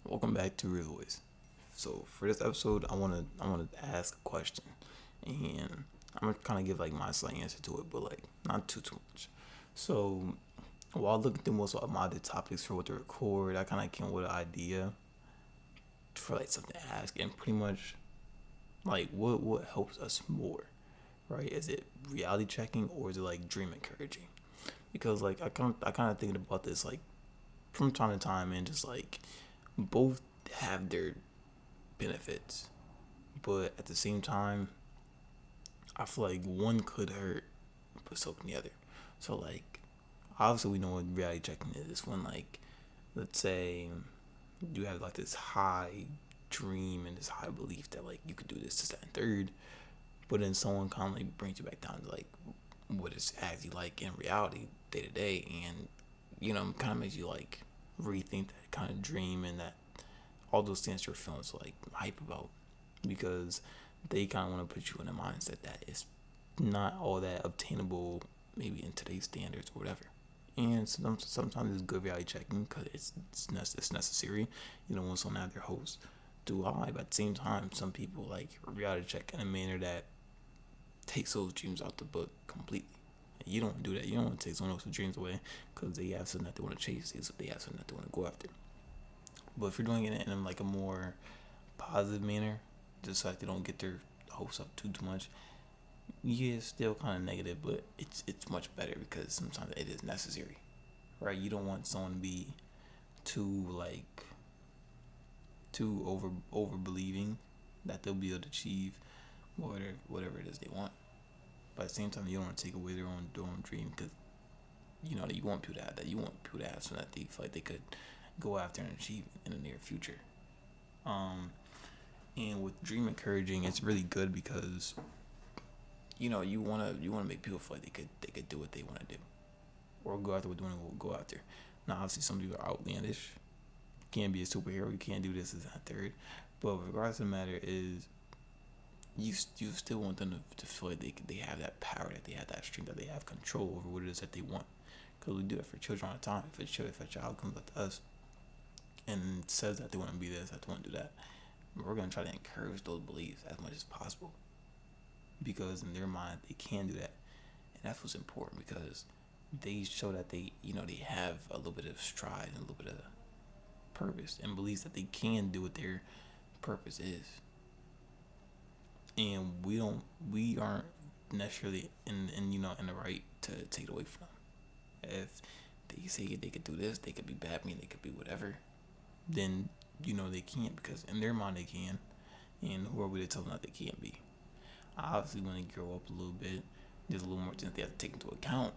Welcome back to Real Voice. So for this episode, I wanna ask a question, and I'm gonna kind of give like my slight answer to it, but like not too much. So while looking through most of my other topics for what to record, I kind of came with an idea for like something to ask, and pretty much like what helps us more, right? Is it reality checking or is it like dream encouraging? Because like I kind of thinking about this like from time to time, and just like both have their benefits, but at the same time, I feel like one could hurt, but so can the other. So like, obviously we know what reality checking is. When like, let's say you have like this high dream and this high belief that like you could do this, that, and third, but then someone kind of like brings you back down to like what it's actually like in reality, day to day, and kind of makes you like rethink that kind of dream and that all those things you're feeling so like hype about, because they kind of want to put you in a mindset that it's not all that obtainable, maybe in today's standards or whatever. And sometimes it's good reality checking because it's necessary. You don't want someone out there host do high, but at the same time, some people like reality check in a manner that takes those dreams out the book completely. You don't do that. You don't want to take someone else's dreams away because they have something that they want to chase. They have something that they want to go after. But if you're doing it in like a more positive manner, just so that they don't get their hopes up too much, yeah, it's still kind of negative, but it's much better because sometimes it is necessary, right? You don't want someone to be too like too over believing that they'll be able to achieve whatever it is they want. But at the same time, you don't want to take away their own dream, because you want people to have that. You want people to have something that they feel like they could go after and achieve in the near future. Um, and with dream encouraging, it's really good because you wanna make people feel like they could do what they want to do, or go after what they want to go after. Now, obviously, some people are outlandish. You can't be a superhero. You can't do this, and that, third. But regardless of the matter is, you still want them to feel like they have that power, that they have that strength, that they have control over what it is that they want. Because we do it for children all the time. If a child comes up to us and says that they want to be this, that they want to do that, we're gonna try to encourage those beliefs as much as possible, because in their mind they can do that, and that's what's important, because they show that they have a little bit of stride and a little bit of purpose and believes that they can do what their purpose is. And we aren't necessarily in the right to take it away from them. If they say they could do this, they could be Batman, they could be whatever, then they can't, because in their mind they can, and who are we to tell them that they can't be? Obviously, when they grow up a little bit, there's a little more things they have to take into account.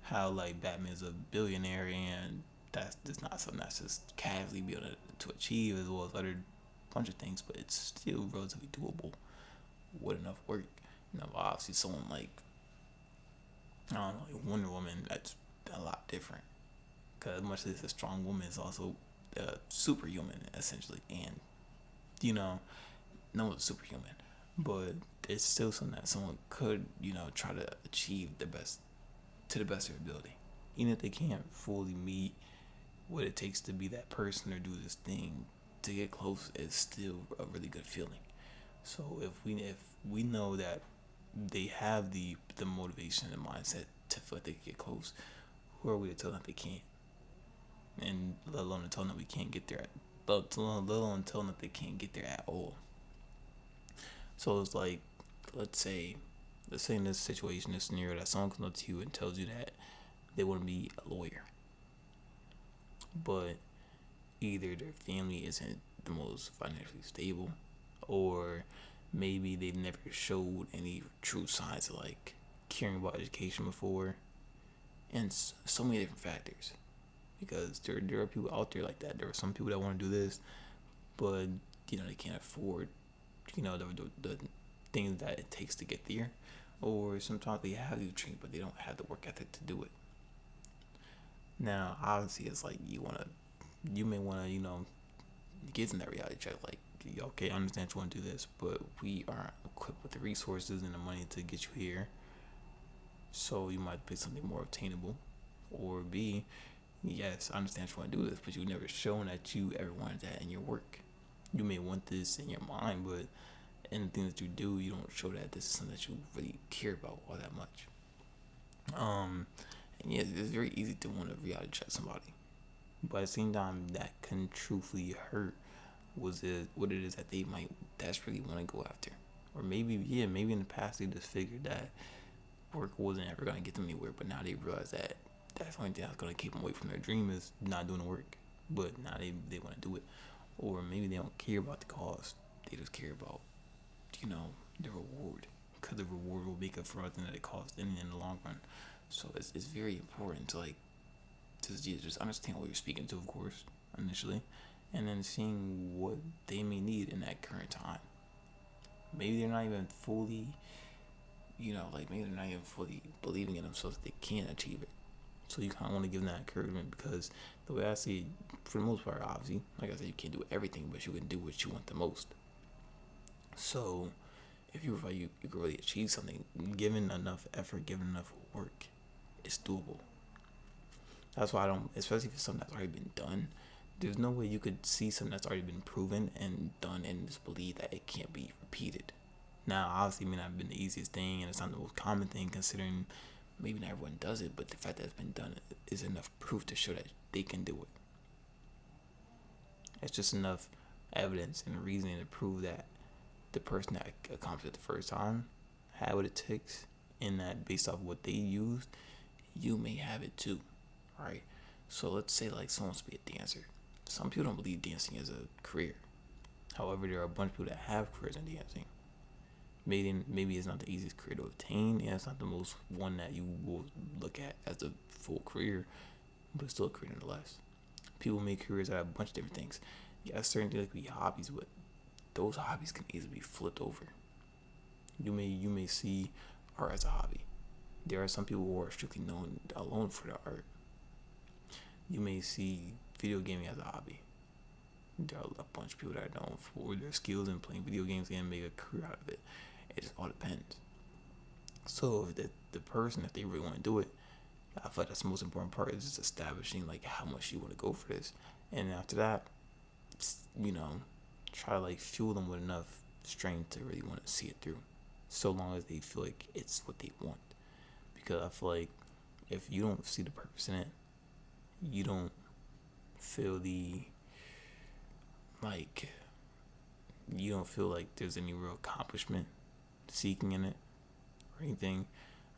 How like Batman's a billionaire, and that's just not something that's just casually be able to achieve, as well as other bunch of things, but it's still relatively doable with enough work. Obviously, someone like, I don't know, like Wonder Woman, that's a lot different. Because much as it's a strong woman, it's also superhuman essentially, and you know, no one's superhuman, but it's still something that someone could try to achieve the best of their ability, even if they can't fully meet what it takes to be that person or do this thing. To get close is still a really good feeling. So if we know that they have the motivation and mindset to feel like they can get close, who are we to tell them that they can't? And let alone to tell them that we can't get there. Let alone tell them that they can't get there at all. So it's like, let's say, in this situation, this scenario, that someone comes up to you and tells you that they want to be a lawyer, but either their family isn't the most financially stable, or maybe they've never showed any true signs of like caring about education before, and so many different factors. Because there are people out there like that. There are some people that want to do this, but they can't afford the things that it takes to get there, or sometimes they have the dream but they don't have the work ethic to do it. Now, obviously, it's like you may want to get in that reality check. Like, okay, I understand you want to do this, but we aren't equipped with the resources and the money to get you here. So you might pick something more obtainable, or B, Yes, I understand you want to do this, but you've never shown that you ever wanted that in your work. You may want this in your mind, but in the things that you do, you don't show that this is something that you really care about all that much. Um, and yeah, it's very easy to want to reality check somebody, but at the same time, that can truthfully hurt. Was it what it is that they might desperately want to go after, or maybe maybe in the past they just figured that work wasn't ever gonna get them anywhere, but now they realize that that's the only thing that's gonna keep them away from their dream is not doing the work. But now they want to do it, or maybe they don't care about the cost. They just care about the reward, because the reward will make up for everything that it costs in the long run. So it's very important to like just understand what you're speaking to, of course, initially, and then seeing what they may need in that current time. Maybe they're not even fully, like maybe they're not even fully believing in themselves that they can achieve it. So you kind of want to give them that encouragement, because the way I see it, for the most part, obviously, like I said, you can't do everything, but you can do what you want the most. So if you feel like you can really achieve something, given enough effort, given enough work, it's doable. That's why I don't, especially if it's something that's already been done. There's no way you could see something that's already been proven and done and just believe that it can't be repeated. Now, obviously, it may not have been the easiest thing, and it's not the most common thing, considering maybe not everyone does it, but the fact that it's been done is enough proof to show that they can do it. It's just enough evidence and reasoning to prove that the person that accomplished it the first time had what it takes, and that based off what they used, you may have it too, right? So let's say like someone wants to be a dancer. Some people don't believe dancing is a career. However, there are a bunch of people that have careers in dancing. Maybe it's not the easiest career to obtain, and it's not the most one that you will look at as a full career, but it's still a career nonetheless. People make careers out of a bunch of different things. Yeah, certain things can be hobbies, but those hobbies can easily be flipped over. You may see art as a hobby. There are some people who are strictly known alone for their art. You may see video gaming as a hobby. There are a bunch of people that are known for their skills in playing video games and make a career out of it. It just all depends. So if the person, if they really want to do it, I feel like that's the most important part, is just establishing like how much you want to go for this, and after that, you know, try to like fuel them with enough strength to really want to see it through, so long as they feel like it's what they want. Because I feel like if you don't see the purpose in it, you don't feel like you don't feel like there's any real accomplishment seeking in it or anything,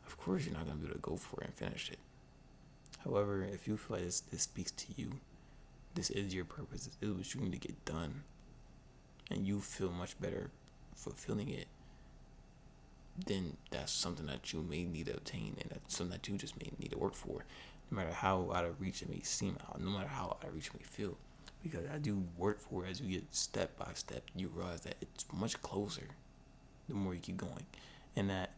of course you're not gonna be able to go for it and finish it. However, if you feel like this speaks to you, this is your purpose, this is what you need to get done, and you feel much better fulfilling it, then that's something that you may need to obtain, and that's something that you just may need to work for, no matter how out of reach it may seem, no matter how out of reach it may feel. Because I do work for it, as you get step by step, you realize that it's much closer the more you keep going. And that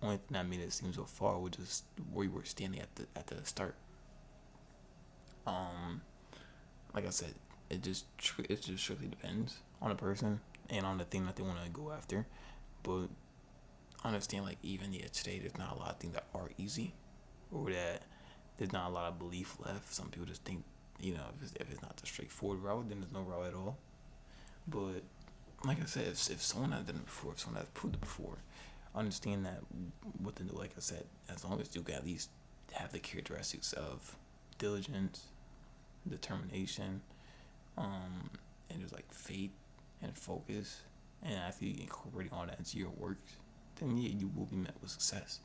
only thing that made it seem so far was just where you were standing at the start. Like I said, it just strictly depends on the person and on the thing that they want to go after. But understand, like, even yet today, there's not a lot of things that are easy, or that there's not a lot of belief left. Some people just think, if it's not the straightforward route, then there's no route at all. But like I said, if someone has done it before, if someone has proved it before, understand that like I said, as long as you can at least have the characteristics of diligence, determination, and just like faith and focus, and actually incorporating all that into your works, then yeah, you will be met with success.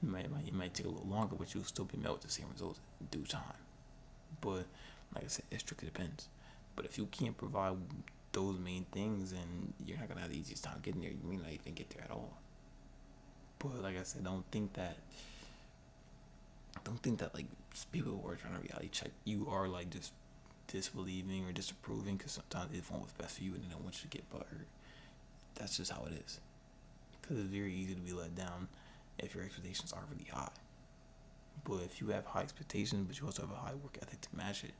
It might take a little longer, but you'll still be met with the same results in due time. But like I said, it strictly depends. But if you can't provide those main things, and you're not gonna have the easiest time getting there, you may not even get there at all. But like I said, don't think that like people who are trying to reality check you are like just disbelieving or disapproving, because sometimes they want what's best for you and they don't want you to get buttered. That's just how it is. Because it's very easy to be let down if your expectations are really high. But if you have high expectations, but you also have a high work ethic to match it,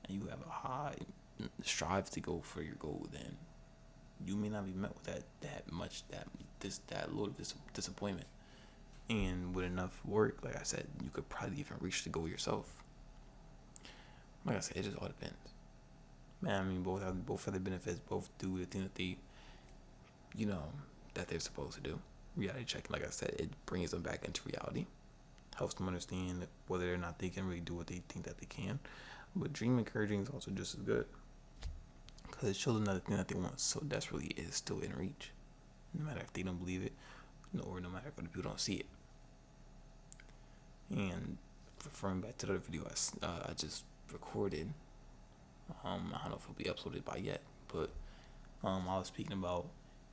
and you have a high strive to go for your goal, then you may not be met with that load of disappointment. And with enough work, like I said, you could probably even reach the goal yourself. like I said, it just all depends. Man, I mean, both have their benefits. Both do the thing that they, you know, that they're supposed to do. Reality checking, like I said, it brings them back into reality, helps them understand whether or not they can really do what they think that they can. But dream encouraging is also just as good, because it shows them that the thing that they want so desperately is still in reach, no matter if they don't believe it, or no matter if other people don't see it. And referring back to the other video I just recorded, I don't know if it'll be uploaded by yet, but I was speaking about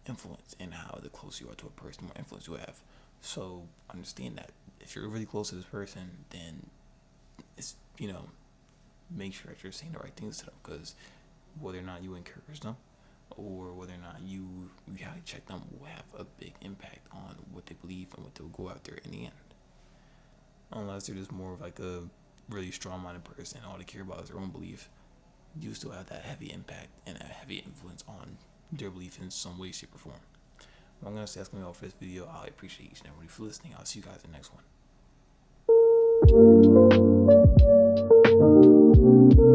influence and how the closer you are to a person, the more influence you have. So understand that if you're really close to this person, then it's, make sure that you're saying the right things to them, because whether or not you encourage them or whether or not you reality check them will have a big impact on what they believe and what they'll go after in the end. Unless they're just more of like a really strong-minded person, all they care about is their own belief, you still have that heavy impact and a heavy influence on their belief in some way, shape, or form. Well, I'm going to say that's going to be all for this video. I appreciate each and everybody for listening. I'll see you guys in the next one.